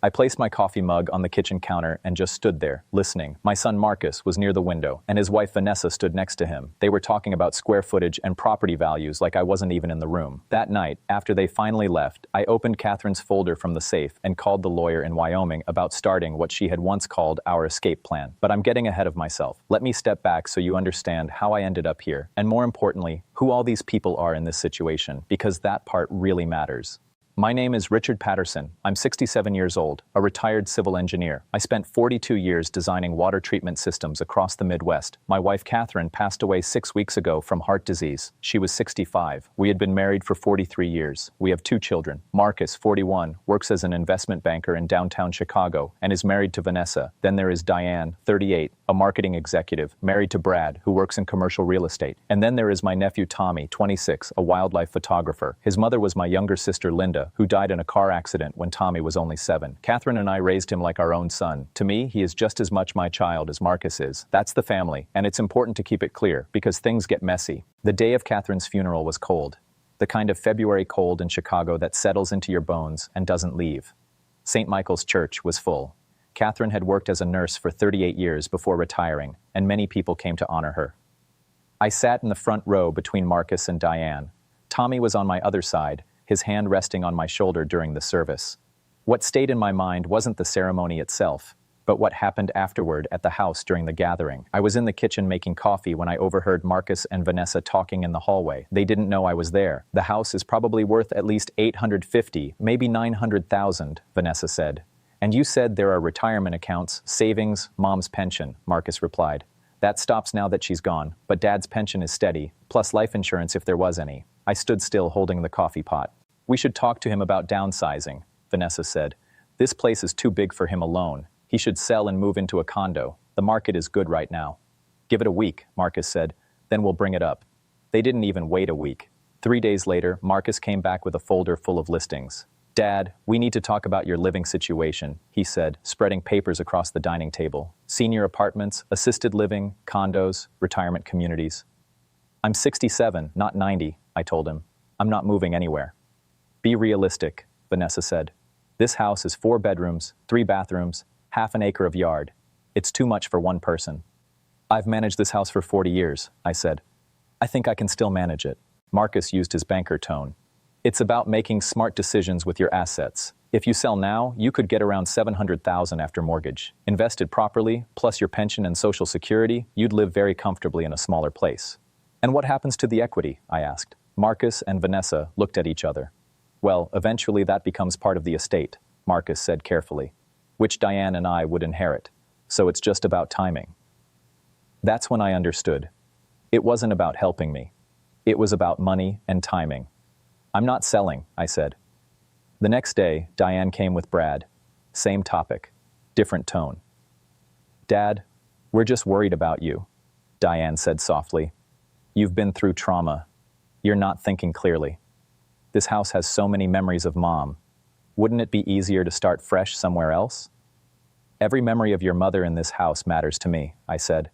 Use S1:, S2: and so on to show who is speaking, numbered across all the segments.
S1: I placed my coffee mug on the kitchen counter and just stood there, listening. My son Marcus was near the window, and his wife Vanessa stood next to him. They were talking about square footage and property values like I wasn't even in the room. That night, after they finally left, I opened Catherine's folder from the safe and called the lawyer in Wyoming about starting what she had once called our escape plan. But I'm getting ahead of myself. Let me step back so you understand how I ended up here, and more importantly, who all these people are in this situation, because that part really matters. My name is Richard Patterson. I'm 67 years old, a retired civil engineer. I spent 42 years designing water treatment systems across the Midwest. My wife Catherine passed away 6 weeks ago from heart disease. She was 65. We had been married for 43 years. We have 2 children. Marcus, 41, works as an investment banker in downtown Chicago and is married to Vanessa. Then there is Diane, 38, a marketing executive, married to Brad, who works in commercial real estate. And then there is my nephew Tommy, 26, a wildlife photographer. His mother was my younger sister Linda, who died in a car accident when Tommy was only 7. Catherine and I raised him like our own son. To me, he is just as much my child as Marcus is. That's the family, and it's important to keep it clear, because things get messy. The day of Catherine's funeral was cold. The kind of February cold in Chicago that settles into your bones and doesn't leave. St. Michael's Church was full. Catherine had worked as a nurse for 38 years before retiring, and many people came to honor her. I sat in the front row between Marcus and Diane. Tommy was on my other side, his hand resting on my shoulder during the service. What stayed in my mind wasn't the ceremony itself, but what happened afterward at the house during the gathering. I was in the kitchen making coffee when I overheard Marcus and Vanessa talking in the hallway. They didn't know I was there. The house is probably worth at least $850, maybe $900,000, Vanessa said. And you said there are retirement accounts, savings, mom's pension, Marcus replied. That stops now that she's gone, but dad's pension is steady, plus life insurance if there was any. I stood still holding the coffee pot. We should talk to him about downsizing, Vanessa said. This place is too big for him alone. He should sell and move into a condo. The market is good right now. Give it a week, Marcus said. Then we'll bring it up. They didn't even wait a week. 3 days later, Marcus came back with a folder full of listings. Dad, we need to talk about your living situation, he said, spreading papers across the dining table. Senior apartments, assisted living, condos, retirement communities. I'm 67, not 90, I told him. I'm not moving anywhere. Be realistic, Vanessa said. This house is 4 bedrooms, 3 bathrooms, half an acre of yard. It's too much for one person. I've managed this house for 40 years, I said. I think I can still manage it. Marcus used his banker tone. It's about making smart decisions with your assets. If you sell now, you could get around $700,000 after mortgage. Invested properly, plus your pension and Social Security, you'd live very comfortably in a smaller place. And what happens to the equity? I asked. Marcus and Vanessa looked at each other. Well, eventually that becomes part of the estate, Marcus said carefully, which Diane and I would inherit. So it's just about timing. That's when I understood. It wasn't about helping me. It was about money and timing. I'm not selling, I said. The next day, Diane came with Brad. Same topic, different tone. Dad, we're just worried about you, Diane said softly. You've been through trauma. You're not thinking clearly. This house has so many memories of Mom. Wouldn't it be easier to start fresh somewhere else? Every memory of your mother in this house matters to me, I said.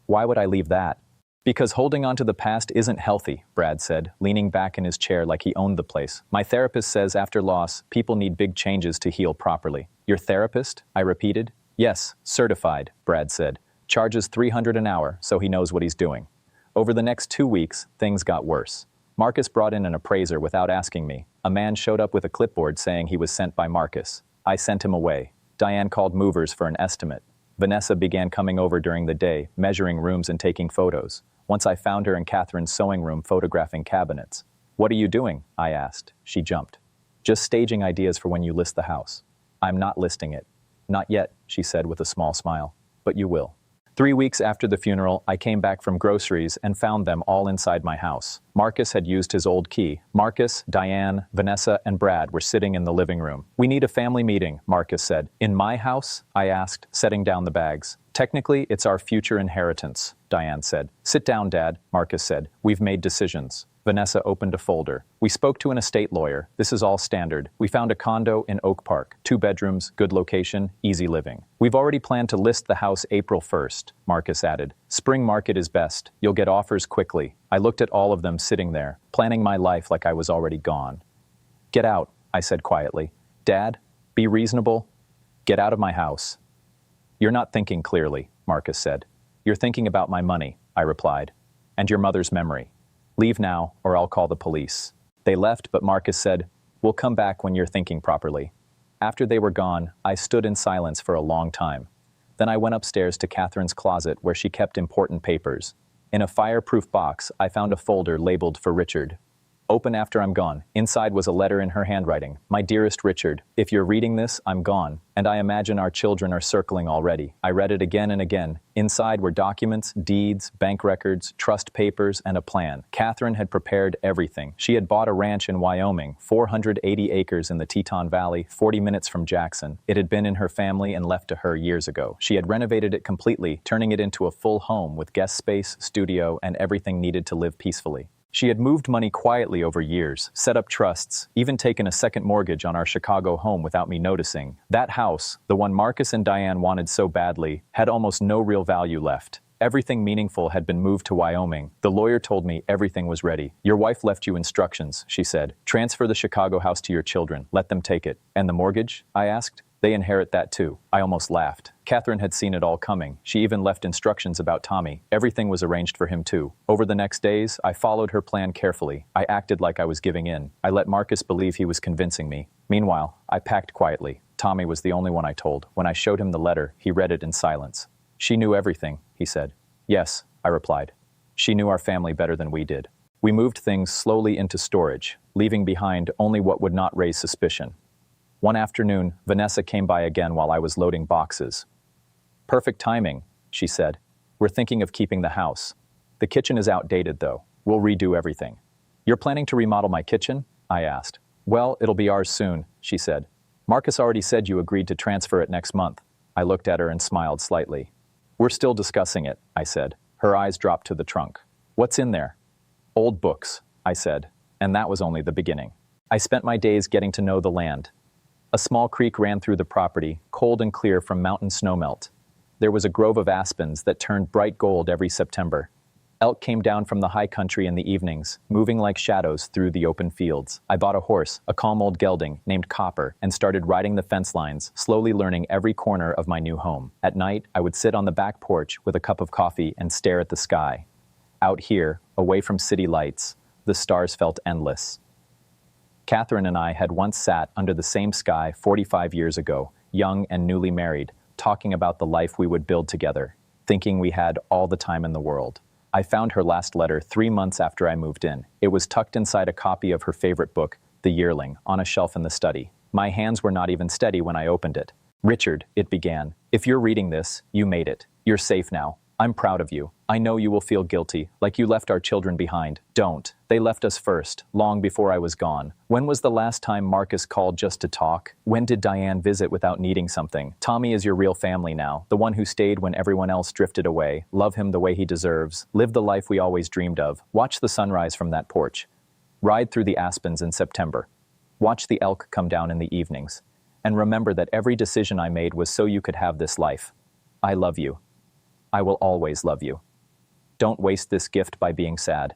S1: Why would I leave that? Because holding on to the past isn't healthy, Brad said, leaning back in his chair like he owned the place. My therapist says after loss, people need big changes to heal properly. Your therapist? I repeated. Yes, certified, Brad said. Charges $300 an hour, so he knows what he's doing. Over the next 2 weeks, things got worse. Marcus brought in an appraiser without asking me. A man showed up with a clipboard saying he was sent by Marcus. I sent him away. Diane called movers for an estimate. Vanessa began coming over during the day, measuring rooms and taking photos. Once I found her in Catherine's sewing room photographing cabinets. What are you doing? I asked. She jumped. Just staging ideas for when you list the house. I'm not listing it. Not yet, she said with a small smile. But you will. 3 weeks after the funeral, I came back from groceries and found them all inside my house. Marcus had used his old key. Marcus, Diane, Vanessa, and Brad were sitting in the living room. We need a family meeting, Marcus said. In my house? I asked, setting down the bags. Technically, it's our future inheritance, Diane said. Sit down, Dad, Marcus said. We've made decisions. Vanessa opened a folder. We spoke to an estate lawyer. This is all standard. We found a condo in Oak Park. 2 bedrooms, good location, easy living. We've already planned to list the house April 1st, Marcus added. Spring market is best. You'll get offers quickly. I looked at all of them sitting there, planning my life like I was already gone. Get out, I said quietly. Dad, be reasonable. Get out of my house. You're not thinking clearly, Marcus said. You're thinking about my money, I replied, and your mother's memory. Leave now, or I'll call the police. They left, but Marcus said, we'll come back when you're thinking properly. After they were gone, I stood in silence for a long time. Then I went upstairs to Catherine's closet where she kept important papers. In a fireproof box, I found a folder labeled for Richard. Open after I'm gone. Inside was a letter in her handwriting. My dearest Richard, if you're reading this, I'm gone, and I imagine our children are circling already. I read it again and again. Inside were documents, deeds, bank records, trust papers, and a plan. Catherine had prepared everything. She had bought a ranch in Wyoming, 480 acres in the Teton Valley, 40 minutes from Jackson. It had been in her family and left to her years ago. She had renovated it completely, turning it into a full home with guest space, studio, and everything needed to live peacefully. She had moved money quietly over years, set up trusts, even taken a second mortgage on our Chicago home without me noticing. That house, the one Marcus and Diane wanted so badly, had almost no real value left. Everything meaningful had been moved to Wyoming. The lawyer told me everything was ready. Your wife left you instructions, she said. Transfer the Chicago house to your children. Let them take it. And the mortgage? I asked. They inherit that too. I almost laughed. Catherine had seen it all coming. She even left instructions about Tommy. Everything was arranged for him too. Over the next days, I followed her plan carefully. I acted like I was giving in. I let Marcus believe he was convincing me. Meanwhile, I packed quietly. Tommy was the only one I told. When I showed him the letter, he read it in silence. She knew everything, he said. Yes, I replied. She knew our family better than we did. We moved things slowly into storage, leaving behind only what would not raise suspicion. One afternoon, Vanessa came by again while I was loading boxes. Perfect timing, she said. We're thinking of keeping the house. The kitchen is outdated, though. We'll redo everything. You're planning to remodel my kitchen? I asked. Well, it'll be ours soon, she said. Marcus already said you agreed to transfer it next month. I looked at her and smiled slightly. We're still discussing it, I said. Her eyes dropped to the trunk. What's in there? Old books, I said, and that was only the beginning. I spent my days getting to know the land. A small creek ran through the property, cold and clear from mountain snowmelt. There was a grove of aspens that turned bright gold every September. Elk came down from the high country in the evenings, moving like shadows through the open fields. I bought a horse, a calm old gelding named Copper, and started riding the fence lines, slowly learning every corner of my new home. At night, I would sit on the back porch with a cup of coffee and stare at the sky. Out here, away from city lights, the stars felt endless. Catherine and I had once sat under the same sky 45 years ago, young and newly married, talking about the life we would build together, thinking we had all the time in the world. I found her last letter 3 months after I moved in. It was tucked inside a copy of her favorite book, The Yearling, on a shelf in the study. My hands were not even steady when I opened it. Richard, it began, if you're reading this, you made it. You're safe now. I'm proud of you. I know you will feel guilty, like you left our children behind. Don't. They left us first, long before I was gone. When was the last time Marcus called just to talk? When did Diane visit without needing something? Tommy is your real family now, the one who stayed when everyone else drifted away. Love him the way he deserves. Live the life we always dreamed of. Watch the sunrise from that porch. Ride through the aspens in September. Watch the elk come down in the evenings. And remember that every decision I made was so you could have this life. I love you. I will always love you. Don't waste this gift by being sad.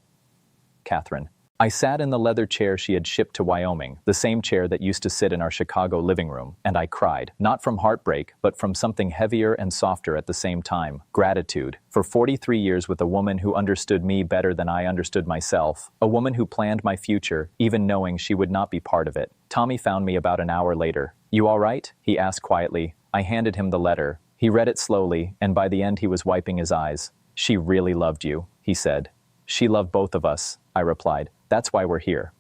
S1: Catherine. I sat in the leather chair she had shipped to Wyoming, the same chair that used to sit in our Chicago living room, and I cried, not from heartbreak, but from something heavier and softer at the same time, gratitude. For 43 years with a woman who understood me better than I understood myself, a woman who planned my future, even knowing she would not be part of it. Tommy found me about an hour later. You all right? He asked quietly. I handed him the letter. He read it slowly, and by the end he was wiping his eyes. She really loved you, he said. She loved both of us, I replied. That's why we're here.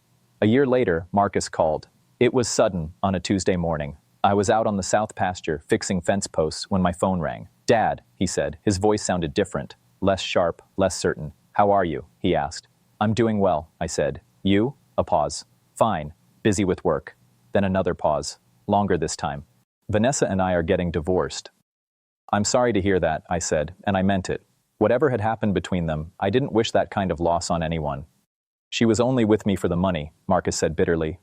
S1: A year later, Marcus called. It was sudden, on a Tuesday morning. I was out on the south pasture, fixing fence posts, when my phone rang. Dad, he said. His voice sounded different, less sharp, less certain. How are you? He asked. I'm doing well, I said. You? A pause. Fine. Busy with work. Then another pause. Longer this time. Vanessa and I are getting divorced. I'm sorry to hear that, I said, and I meant it. Whatever had happened between them, I didn't wish that kind of loss on anyone. She was only with me for the money, Marcus said bitterly.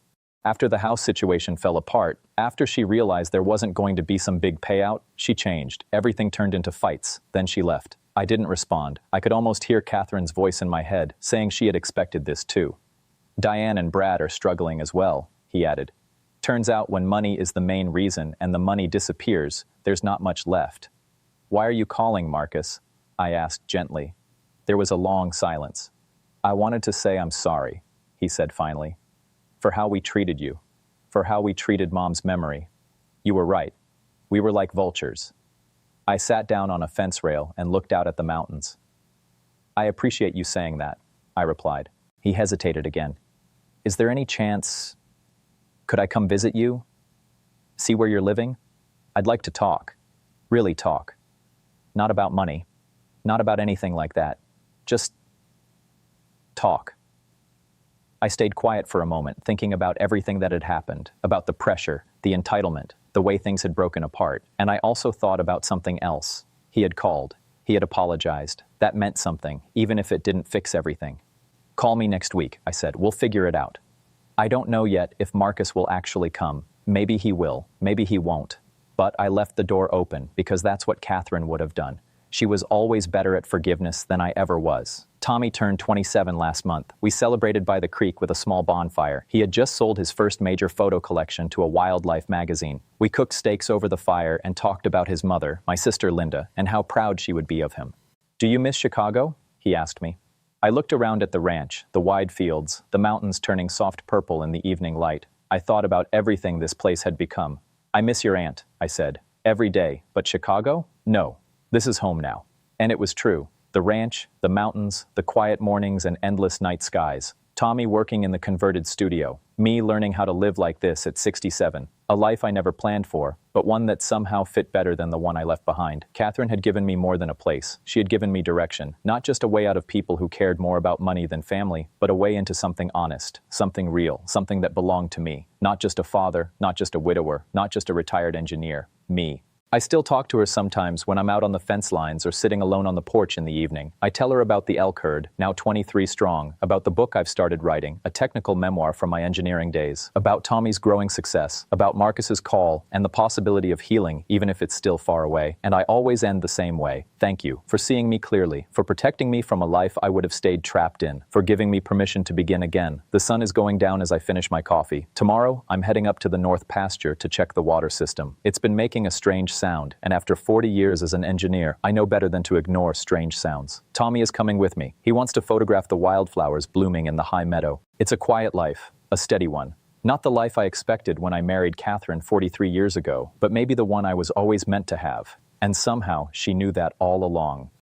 S1: After the house situation fell apart, after she realized there wasn't going to be some big payout, she changed. Everything turned into fights. Then she left. I didn't respond. I could almost hear Catherine's voice in my head, saying she had expected this too. Diane and Brad are struggling as well, he added. Turns out when money is the main reason and the money disappears, there's not much left. Why are you calling, Marcus? I asked gently. There was a long silence. I wanted to say I'm sorry, he said finally, for how we treated you, for how we treated Mom's memory. You were right. We were like vultures. I sat down on a fence rail and looked out at the mountains. I appreciate you saying that, I replied. He hesitated again. Is there any chance... Could I come visit you? See where you're living? I'd like to talk. Really talk. Not about money. Not about anything like that. Just... talk. I stayed quiet for a moment, thinking about everything that had happened, about the pressure, the entitlement, the way things had broken apart, and I also thought about something else. He had called. He had apologized. That meant something, even if it didn't fix everything. Call me next week, I said. We'll figure it out. I don't know yet if Marcus will actually come. Maybe he will. Maybe he won't. But I left the door open because that's what Catherine would have done. She was always better at forgiveness than I ever was. Tommy turned 27 last month. We celebrated by the creek with a small bonfire. He had just sold his first major photo collection to a wildlife magazine. We cooked steaks over the fire and talked about his mother, my sister Linda, and how proud she would be of him. Do you miss Chicago? He asked me. I looked around at the ranch, the wide fields, the mountains turning soft purple in the evening light. I thought about everything this place had become. I miss your aunt, I said. Every day. But Chicago? No. This is home now. And it was true. The ranch, the mountains, the quiet mornings and endless night skies. Tommy working in the converted studio. Me learning how to live like this at 67. A life I never planned for, but one that somehow fit better than the one I left behind. Catherine had given me more than a place. She had given me direction. Not just a way out of people who cared more about money than family, but a way into something honest, something real, something that belonged to me. Not just a father, not just a widower, not just a retired engineer. Me. I still talk to her sometimes when I'm out on the fence lines or sitting alone on the porch in the evening. I tell her about the elk herd, now 23 strong, about the book I've started writing, a technical memoir from my engineering days, about Tommy's growing success, about Marcus's call, and the possibility of healing, even if it's still far away. And I always end the same way. Thank you for seeing me clearly, for protecting me from a life I would have stayed trapped in, for giving me permission to begin again. The sun is going down as I finish my coffee. Tomorrow, I'm heading up to the north pasture to check the water system. It's been making a strange sound, and after 40 years as an engineer, I know better than to ignore strange sounds. Tommy is coming with me. He wants to photograph the wildflowers blooming in the high meadow. It's a quiet life, a steady one. Not the life I expected when I married Catherine 43 years ago, but maybe the one I was always meant to have. And somehow, she knew that all along.